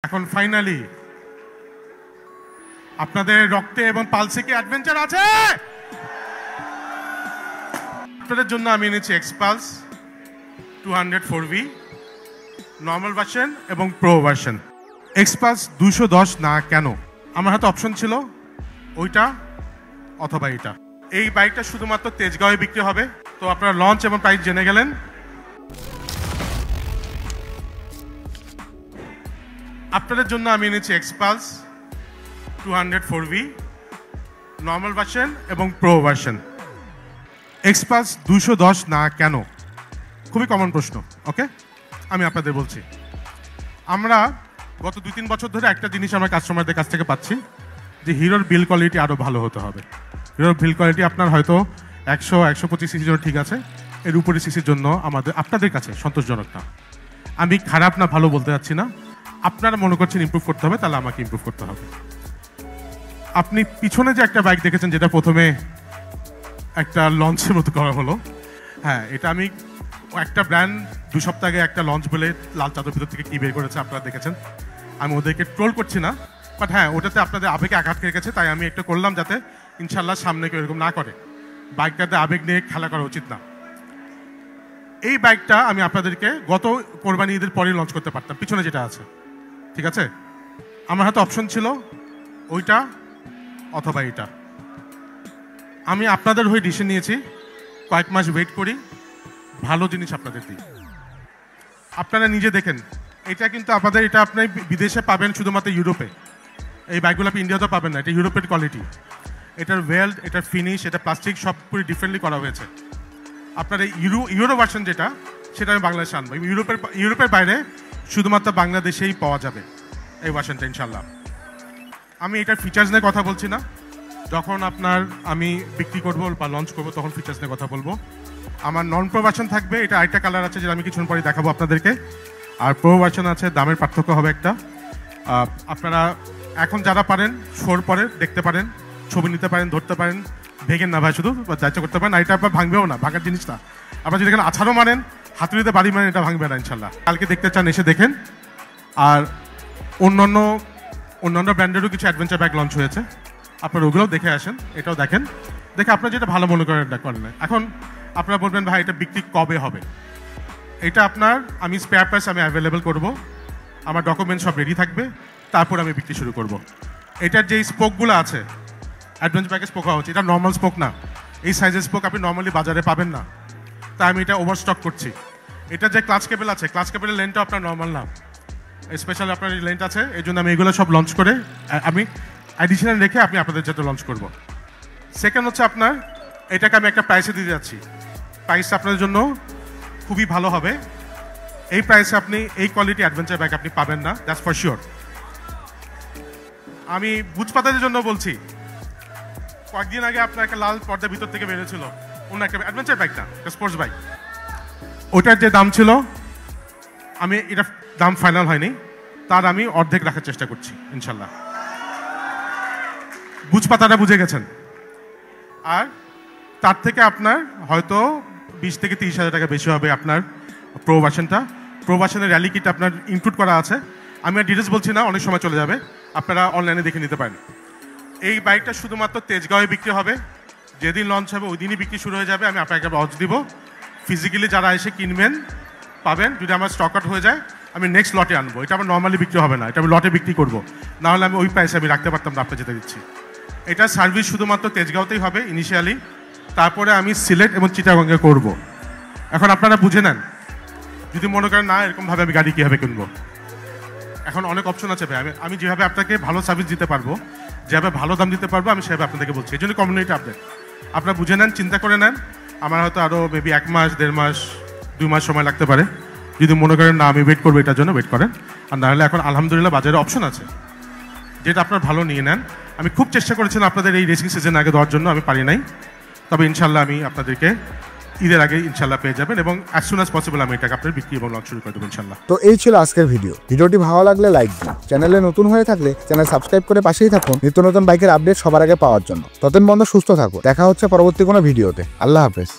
এখন ফাইনালি আপনাদের রক্তে এবং পালসে কি অ্যাডভেঞ্চার আছে? আপনাদের জন্য আমি এনেছি এক্সপালস 204V নর্মাল ভার্সন এবং প্রো ভার্সন। এক্সপালস 210 না কেন? আমার হাতে অপশন ছিল ওইটা অথবা এটা। এই বাইকটা শুধুমাত্র তেজগাঁওয়ে বিক্রি হবে। তো আপনারা লঞ্চ এবং প্রাইস জেনে গেলেন। আপনাদের জন্য আমি এনেছি এক্সপালস 204V নর্মাল ভার্সন এবং প্রো ভার্সন। এক্সপালস 210 না কেন? খুবই কমন প্রশ্ন। ওকে, আমি আপনাদের বলছি। আমরা গত 2-3 বছর ধরে একটা জিনিস আমরা কাস্টমারদের কাছ থেকে পাচ্ছি যে হিরোর বিল কোয়ালিটি আরও ভালো হতে হবে। হিরোর বিল কোয়ালিটি আপনার হয়তো 100-125 সিসির জন্য ঠিক আছে, এর উপরে সিসির জন্য আপনাদের কাছে সন্তোষজনক না। আমি খারাপ না ভালো বলতে যাচ্ছি না, আপনারা মনে করছেন ইমপ্রুভ করতে হবে, তাহলে আমাকে ইমপ্রুভ করতে হবে। আপনি পিছনে যে একটা বাইক দেখেছেন যেটা প্রথমে একটা লঞ্চের মতো করা হলো, হ্যাঁ, এটা আমি একটা ব্র্যান্ড 2 সপ্তাহ আগে একটা লঞ্চ বলে লাল চাদর ভিতর থেকে কি বের করেছে আপনারা দেখেছেন। আমি ওদেরকে ট্রোল করছি না, বাট হ্যাঁ, ওটাতে আপনাদের আবেগে আঘাত খেয়ে গেছে, তাই আমি একটা করলাম যাতে ইনশাল্লাহ সামনে কেউ এরকম না করে। বাইকটাতে আবেগ নিয়ে খেলা করা উচিত না। এই বাইকটা আমি আপনাদেরকে গত কোরবানি ঈদের পরেই লঞ্চ করতে পারতাম, পিছনে যেটা আছে, ঠিক আছে? আমার হাতে অপশন ছিল ওইটা অথবা এটা। আমি আপনাদের হয়ে ডিসিশন নিয়েছি কয়েক মাস ওয়েট করি, ভালো জিনিস আপনাদের দিই। আপনারা নিজে দেখেন, এটা কিন্তু আপনাদের, এটা আপনি বিদেশে পাবেন শুধুমাত্র ইউরোপে। এই বাইকগুলো আপনি ইন্ডিয়াতেও পাবেন না, এটা ইউরোপের কোয়ালিটি। এটার ওয়েল্ড, এটার ফিনিশ, এটা প্লাস্টিক সব পুরো ডিফারেন্টলি করা হয়েছে। আপনার এই ইউরো ভার্সন যেটা, সেটা আমি বাংলাদেশে আনবো। ইউরোপের বাইরে শুধুমাত্র বাংলাদেশেই পাওয়া যাবে এই ভার্সনটা ইনশাল্লাহ। আমি এটার ফিচার্স নিয়ে কথা বলছি না, যখন আমি বিক্রি করবো বা লঞ্চ করবো তখন ফিচার্স নিয়ে কথা বলবো। আমার নন প্রো ভার্সন থাকবে, এটা আরেকটা কালার আছে যেটা আমি কিছুক্ষণ পরে দেখাবো আপনাদেরকে। আর প্রো ভার্সন আছে, দামের পার্থক্য হবে একটা। আপনারা এখন যারা পারেন শোর পরে দেখতে পারেন, ছবি নিতে পারেন, ধরতে পারেন, ভেঙেন না ভাই, শুধু যাইতে করতে পারেন। এটা আপনার ভাঙবেও না, ভাঙার জিনিসটা। আপনারা যদি এখানে আছাড়ও মারেন, হাতুড়িতে বাড়ি মারেন, এটা ভাঙবে না ইনশাল্লাহ। কালকে দেখতে চান এসে দেখেন। আর অন্যান্য ব্র্যান্ডেরও কিছু অ্যাডভেঞ্চার ব্যাগ লঞ্চ হয়েছে, আপনারা ওগুলোও দেখে আসেন, এটাও দেখেন, দেখে আপনারা যেটা ভালো মনে করেন এটা করেন। এখন আপনারা বলবেন ভাই এটা বিক্রি কবে হবে? এটা আমি স্পেয়ার পার্টস আমি অ্যাভেলেবেল করব, আমার ডকুমেন্টস সব রেডি থাকবে, তারপর আমি বিক্রি শুরু করব। এটার যে স্পোকগুলো আছে, অ্যাডভেঞ্চার ব্যাগের স্পোক হওয়া উচিত, এটা নর্মাল স্পোক না। এই সাইজের স্পোক আপনি নর্মালি বাজারে পাবেন না, তাই আমি এটা ওভারস্টক করছি। এটা যে ক্লাচ কেবল আছে, ক্লাচ কেবলের লেনটা আপনার নর্মাল না, স্পেশাল আপনার লেন্থ আছে, এই জন্য আমি এগুলো সব লঞ্চ করে আমি অ্যাডিশনাল রেখে আপনাদের যাতে লঞ্চ করব। সেকেন্ড হচ্ছে এটাকে আমি একটা প্রাইসে দিতে যাচ্ছি। প্রাইসটা আপনাদের জন্য খুবই ভালো হবে। এই প্রাইসে আপনি এই কোয়ালিটি অ্যাডভেঞ্চার ব্যাগ আপনি পাবেন না, দ্যাটস ফর শিওর। আমি বুঝপাতাদের জন্য বলছি, কয়েকদিন আগে আপনার একটা লাল পর্দার ভিতর থেকে বেরিয়েছিল অন্য একটা অ্যাডভেঞ্চার বাইক, না একটা স্পোর্টস বাইক। ওটার যে দাম ছিল, আমি এটা দাম ফাইনাল হয়নি, তার আমি অর্ধেক রাখার চেষ্টা করছি ইনশাল্লাহ। বুঝপাতাটা বুঝে গেছেন। আর তার থেকে আপনার হয়তো 20 থেকে 30 হাজার টাকা বেশি হবে আপনার প্রো ভার্সনটা। প্রো ভার্সনের র্যালি কিট আপনার ইনক্লুড করা আছে। আমি আর ডিটেলস বলছি না, অনেক সময় চলে যাবে, আপনারা অনলাইনে দেখে নিতে পারেন। এই বাইকটা শুধুমাত্র তেজগাঁওয়ে বিক্রি হবে, যেদিন লঞ্চ হবে ওই দিনই বিক্রি শুরু হয়ে যাবে। আমি আপনাকে লঞ্চ দিব, ফিজিক্যালি যারা এসে কিনবেন পাবেন। যদি আমার স্টক আউট হয়ে যায় আমি নেক্সট লটে আনবো। এটা আমার নর্মালি বিক্রি হবে না, এটা আমি লটে বিক্রি করবো, নাহলে আমি ওই প্রাইসে আমি রাখতে পারতাম না, আপনার যেতে দিচ্ছি। এটা সার্ভিস শুধুমাত্র তেজগাঁওতেই হবে ইনিশিয়ালি, তারপরে আমি সিলেট এবং চিটাগঙ্গে করব। এখন আপনারা বুঝে নেন, যদি মনে করেন না এরকমভাবে আমি গাড়ি কীভাবে কিনবো, এখন অনেক অপশন আছে ভাই। আমি যেভাবে আপনাকে ভালো সার্ভিস দিতে পারবো, যেভাবে ভালো দাম দিতে পারবো, আমি সেভাবে আপনাদেরকে বলছি। এই জন্য কমিউনিটি আপডেট আপনারা বুঝে নেন, চিন্তা করে নেন। আমার হয়তো আরও মেবি 1 মাস, 1.5 মাস, 2 মাস সময় লাগতে পারে। যদি মনে করেন না আমি ওয়েট করবো, এটার জন্য ওয়েট করেন। আর নাহলে এখন আলহামদুলিল্লাহ বাজারে অপশন আছে, যেটা আপনার ভালো নিয়ে নেন। আমি খুব চেষ্টা করেছিলাম আপনাদের এই রেসিং সিজন আগে দেওয়ার জন্য, আমি পারি নাই। তবে ইনশাল্লাহ আমি আপনাদেরকে ঈদের আগে ইনশাল্লাহ পেয়ে যাবেন, এবং অ্যাজ সুন অ্যাজ পসিবল আমি এটাকে আপনার বিক্রি এবং লঞ্চ শুরু করে দেবো ইনশাল্লাহ। তো এই ছিল আজকের ভিডিওটি ভালো লাগলে লাইক দিন, চ্যানেলে নতুন হয়ে থাকলে চ্যানেল সাবস্ক্রাইব করে পাশেই থাকুন নিত্য নতুন বাইকের আপডেট সবার আগে পাওয়ার জন্য। ততদিন বন্ধু সুস্থ থাকুন, দেখা হচ্ছে পরবর্তী কোনো ভিডিওতে। আল্লাহ হাফেজ।